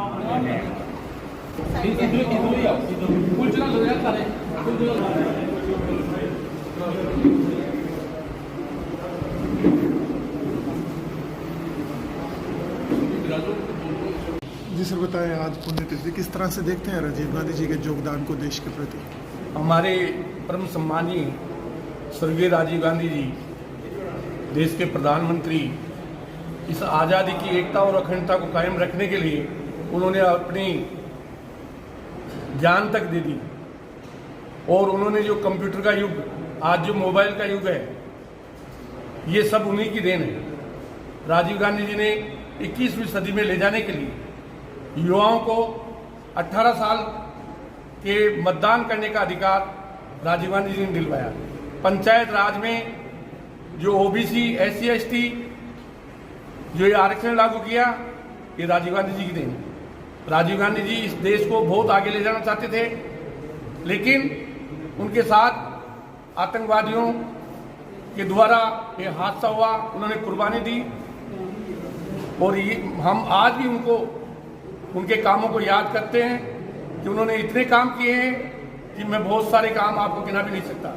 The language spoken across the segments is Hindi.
जी सर, बताएं आज पुण्यतिथि किस तरह से देखते हैं राजीव गांधी जी के योगदान को देश के प्रति। हमारे परम सम्मानीय स्वर्गीय राजीव गांधी जी देश के प्रधानमंत्री, इस आज़ादी की एकता और अखंडता को कायम रखने के लिए उन्होंने अपनी जान तक दे दी। और उन्होंने जो कंप्यूटर का युग, आज जो मोबाइल का युग है, ये सब उन्हीं की देन है। राजीव गांधी जी ने 21वीं सदी में ले जाने के लिए युवाओं को 18 साल के मतदान करने का अधिकार राजीव गांधी जी ने दिलवाया। पंचायत राज में जो ओबीसी, SC, ST जो ये आरक्षण लागू किया, ये राजीव गांधी जी की देन। राजीव गांधी जी इस देश को बहुत आगे ले जाना चाहते थे, लेकिन उनके साथ आतंकवादियों के द्वारा ये हादसा हुआ, उन्होंने कुर्बानी दी। और ये हम आज भी उनके कामों को याद करते हैं कि उन्होंने इतने काम किए हैं कि मैं बहुत सारे काम आपको गिना भी नहीं सकता।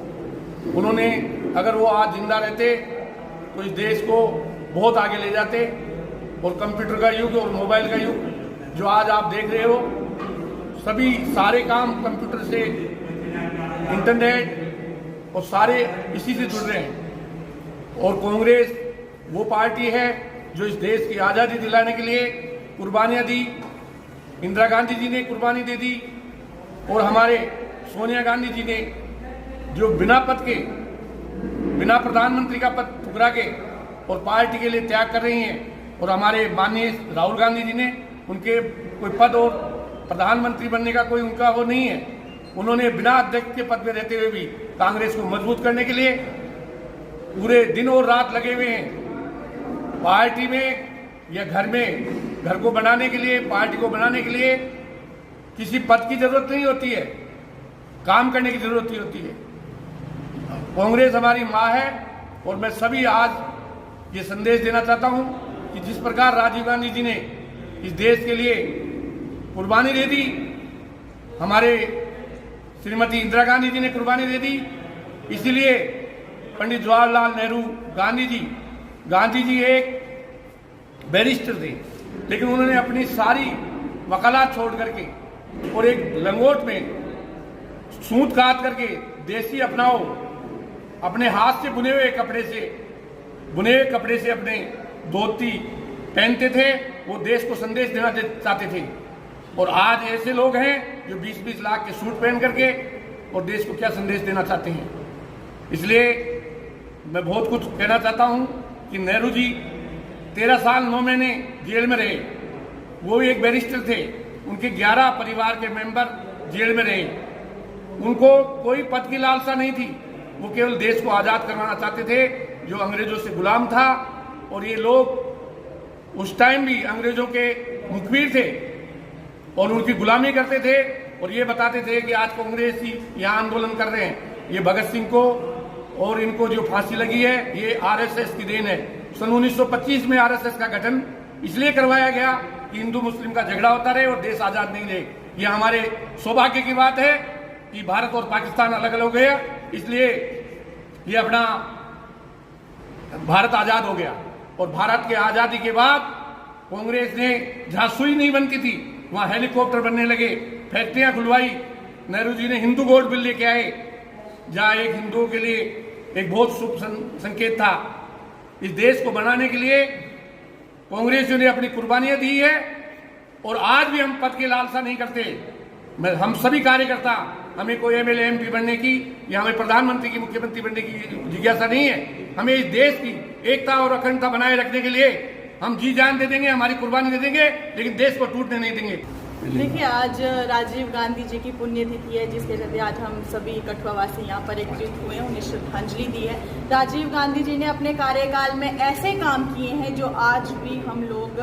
उन्होंने, अगर वो आज जिंदा रहते तो इस देश को बहुत आगे ले जाते। और कंप्यूटर का युग और मोबाइल का युग जो आज आप देख रहे हो, सभी सारे काम कंप्यूटर से, इंटरनेट और सारे इसी से जुड़ रहे हैं। और कांग्रेस वो पार्टी है जो इस देश की आज़ादी दिलाने के लिए कुर्बानियां दी। इंदिरा गांधी जी ने कुर्बानी दे दी, और हमारे सोनिया गांधी जी ने जो बिना पद के, बिना प्रधानमंत्री का पद ठुकरा के और पार्टी के लिए त्याग कर रही हैं। और हमारे माननीय राहुल गांधी जी ने, उनके कोई पद और प्रधानमंत्री बनने का कोई उनका वो नहीं है। उन्होंने बिना अध्यक्ष के पद में रहते हुए भी कांग्रेस को मजबूत करने के लिए पूरे दिन और रात लगे हुए हैं। पार्टी में या घर में, घर को बनाने के लिए, पार्टी को बनाने के लिए किसी पद की जरूरत नहीं होती है, काम करने की जरूरत ही होती है। कांग्रेस हमारी माँ है। और मैं सभी आज ये संदेश देना चाहता हूं कि जिस प्रकार राजीव गांधी जी ने इस देश के लिए कुर्बानी दे दी, हमारे श्रीमती इंदिरा गांधी जी ने कुर्बानी दे दी, इसीलिए पंडित जवाहरलाल नेहरू, गांधी जी एक बैरिस्टर थे, लेकिन उन्होंने अपनी सारी वकालत छोड़ करके और एक लंगोट में सूत काट करके देसी अपनाओ, अपने हाथ से बुने हुए कपड़े से अपने धोती पहनते थे। वो देश को संदेश देना चाहते थे। और आज ऐसे लोग हैं जो 20-20 लाख के सूट पहन करके और देश को क्या संदेश देना चाहते हैं। इसलिए मैं बहुत कुछ कहना चाहता हूं कि नेहरू जी 13 साल 9 महीने जेल में रहे। वो भी एक बैरिस्टर थे। उनके 11 परिवार के मेंबर जेल में रहे। उनको कोई पद की लालसा नहीं थी। वो केवल देश को आजाद करवाना चाहते थे जो अंग्रेजों से गुलाम था। और ये लोग उस टाइम भी अंग्रेजों के मुखबिर थे और उनकी गुलामी करते थे। और ये बताते थे कि आज कांग्रेस ही यहाँ आंदोलन कर रहे हैं। ये भगत सिंह को और इनको जो फांसी लगी है, ये RSS की देन है। सन 1925 में RSS का गठन इसलिए करवाया गया कि हिंदू मुस्लिम का झगड़ा होता रहे और देश आजाद नहीं रहे। ये हमारे सौभाग्य की बात है कि भारत और पाकिस्तान अलग अलग हो गया, इसलिए ये अपना भारत आजाद हो गया। और भारत के आजादी के बाद कांग्रेस ने, जहां सुई नहीं बनती थी वहां हेलीकॉप्टर बनने लगे, फैक्ट्रियां खुलवाई। नेहरू जी ने हिंदू कोड बिल लेके आए, जहां एक हिंदुओं के लिए एक बहुत शुभ संकेत था। इस देश को बनाने के लिए कांग्रेसियों ने अपनी कुर्बानियां दी है। और आज भी हम पद की लालसा नहीं करते। हम सभी कार्यकर्ता, हमें कोई MLA MP बनने की या हमें प्रधानमंत्री की, मुख्यमंत्री बनने की जिज्ञासा नहीं है। हमें इस देश की एकता और अखंडता बनाए रखने के लिए हम जी जान दे देंगे, हमारी कुर्बानी दे देंगे, लेकिन देश को टूटने नहीं देंगे। देखिए, आज राजीव गांधी जी की पुण्यतिथि है, जिसके चलते आज हम सभी कठुआवासी यहाँ पर एकत्रित हुए हैं, उन्हें श्रद्धांजलि दी है। राजीव गांधी जी ने अपने कार्यकाल में ऐसे काम किए हैं जो आज भी हम लोग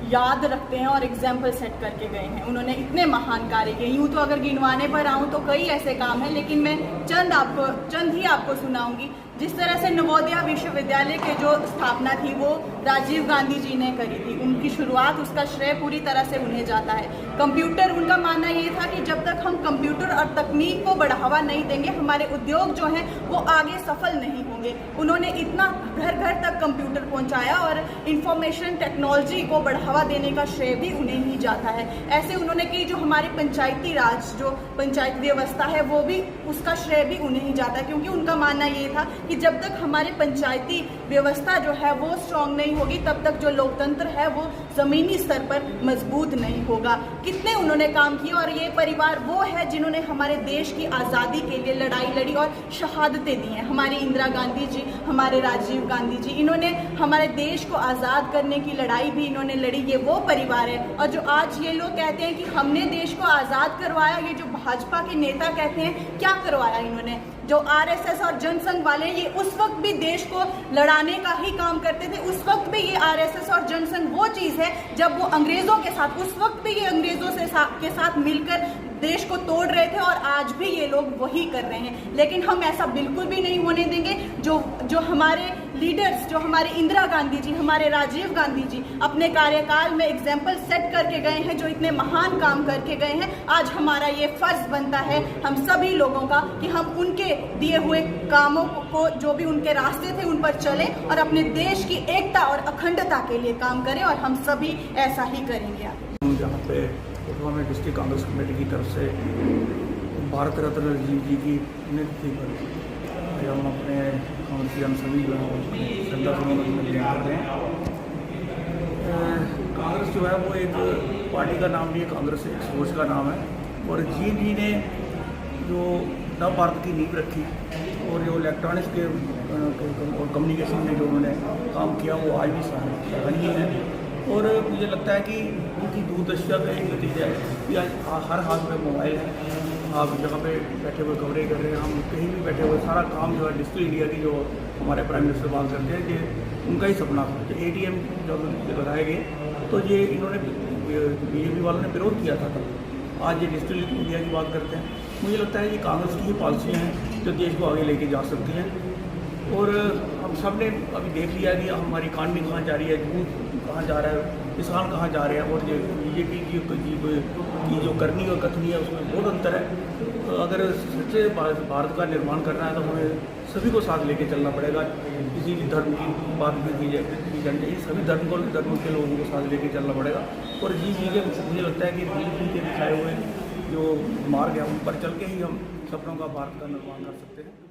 याद रखते हैं और एग्जाम्पल सेट करके गए हैं। उन्होंने इतने महान कार्य किए। यूँ तो अगर गिनवाने पर आऊँ तो कई ऐसे काम हैं, लेकिन मैं चंद ही आपको सुनाऊंगी। जिस तरह से नवोदय विश्वविद्यालय के जो स्थापना थी वो राजीव गांधी जी ने करी थी, उनकी शुरुआत, उसका श्रेय पूरी तरह से उन्हें जाता है। कंप्यूटर, उनका मानना ये था कि जब तक हम कंप्यूटर और तकनीक को बढ़ावा नहीं देंगे हमारे उद्योग जो हैं वो आगे सफल नहीं होंगे। उन्होंने इतना घर घर तक कंप्यूटर पहुंचाया और इंफॉर्मेशन टेक्नोलॉजी को बढ़ावा देने का श्रेय भी उन्हें ही जाता है। ऐसे उन्होंने की जो हमारी पंचायती राज, जो पंचायत व्यवस्था है वो भी, उसका श्रेय भी उन्हें ही जाता है, क्योंकि उनका मानना ये था कि जब तक हमारे पंचायती व्यवस्था जो है वो स्ट्रांग नहीं होगी तब तक जो लोकतंत्र है वो जमीनी स्तर पर मजबूत नहीं होगा। कितने उन्होंने काम किए और ये परिवार वो है जिन्होंने हमारे देश की आज़ादी के लिए लड़ाई लड़ी और शहादतें दी हैं। हमारी इंदिरा गांधी जी, हमारे राजीव गांधी जी, इन्होंने हमारे देश को आज़ाद करने की लड़ाई भी इन्होंने लड़ी। ये वो परिवार है। और जो आज ये लोग कहते हैं कि हमने देश को आज़ाद करवाया, ये जो भाजपा के नेता कहते हैं, क्या करवाया इन्होंने? जो आरएसएस और जनसंघ वाले, ये उस वक्त भी देश को लड़ाने का ही काम करते थे। उस वक्त भी ये आरएसएस और जनसंघ वो चीज़ है जब वो अंग्रेज़ों के साथ, उस वक्त भी ये अंग्रेज़ों के साथ मिलकर देश को तोड़ रहे थे और आज भी ये लोग वही कर रहे हैं। लेकिन हम ऐसा बिल्कुल भी नहीं होने देंगे। जो हमारे लीडर्स, जो हमारे इंदिरा गांधी जी, हमारे राजीव गांधी जी अपने कार्यकाल में एग्जाम्पल सेट करके गए हैं, जो इतने महान काम करके गए हैं, आज हमारा ये फर्ज बनता है हम सभी लोगों का कि हम उनके दिए हुए कामों को, जो भी उनके रास्ते थे, उन पर चलें और अपने देश की एकता और अखंडता के लिए काम करें, और हम सभी ऐसा ही करेंगे। जहाँ पे कोटवा में डिस्ट्रिक्ट कांग्रेस कमेटी की तरफ से भारत रत्न राजीव जी की पुण्यतिथि पर हम अपने कांग्रेसी सभी श्रद्धा सुमन करते हैं। कांग्रेस जो है वो एक पार्टी का नाम नहीं है, कांग्रेस एक सोच का नाम है। और जी ने जो नव भारत की नींव रखी और जो इलेक्ट्रॉनिक्स के और कम्युनिकेशन में जो उन्होंने काम किया वो आज भी सराहनीय है। और मुझे लगता है कि उनकी दूरदर्शिता का एक नतीजा है कि आज हर हाथ में मोबाइल है, आप जगह पे बैठे हुए कवरेज कर रहे हैं, हम कहीं भी बैठे हुए, सारा काम जो है डिजिटल इंडिया की, जो हमारे प्राइम मिनिस्टर बात करते हैं कि उनका ही सपना था। जो ATM जब लगाए गए तो ये इन्होंने, BJP वालों ने विरोध किया था तब, आज ये डिजिटल इंडिया की बात करते हैं। मुझे लगता है कि कांग्रेस की ही पॉलिसियाँ हैं जो देश को आगे लेके जा सकती हैं। और हम सब ने अभी देख लिया कि हमारी इकानमी कहाँ जा रही है, दूध कहाँ जा रहा है, किसान कहाँ जा रहे हैं, और ये BJP की जो करनी और कथनी है उसमें बहुत अंतर है। तो अगर सच्चे भारत का निर्माण करना है तो हमें सभी को साथ लेके चलना पड़ेगा। किसी भी धर्म की बात भी की जानी चाहिए, सभी धर्म के लोगों को साथ लेके चलना पड़ेगा। और जी के मुझे लगता है कि BJP के दिखाए हुए जो मार्ग है उन पर चल के ही हम सपनों का भारत का निर्माण कर सकते हैं।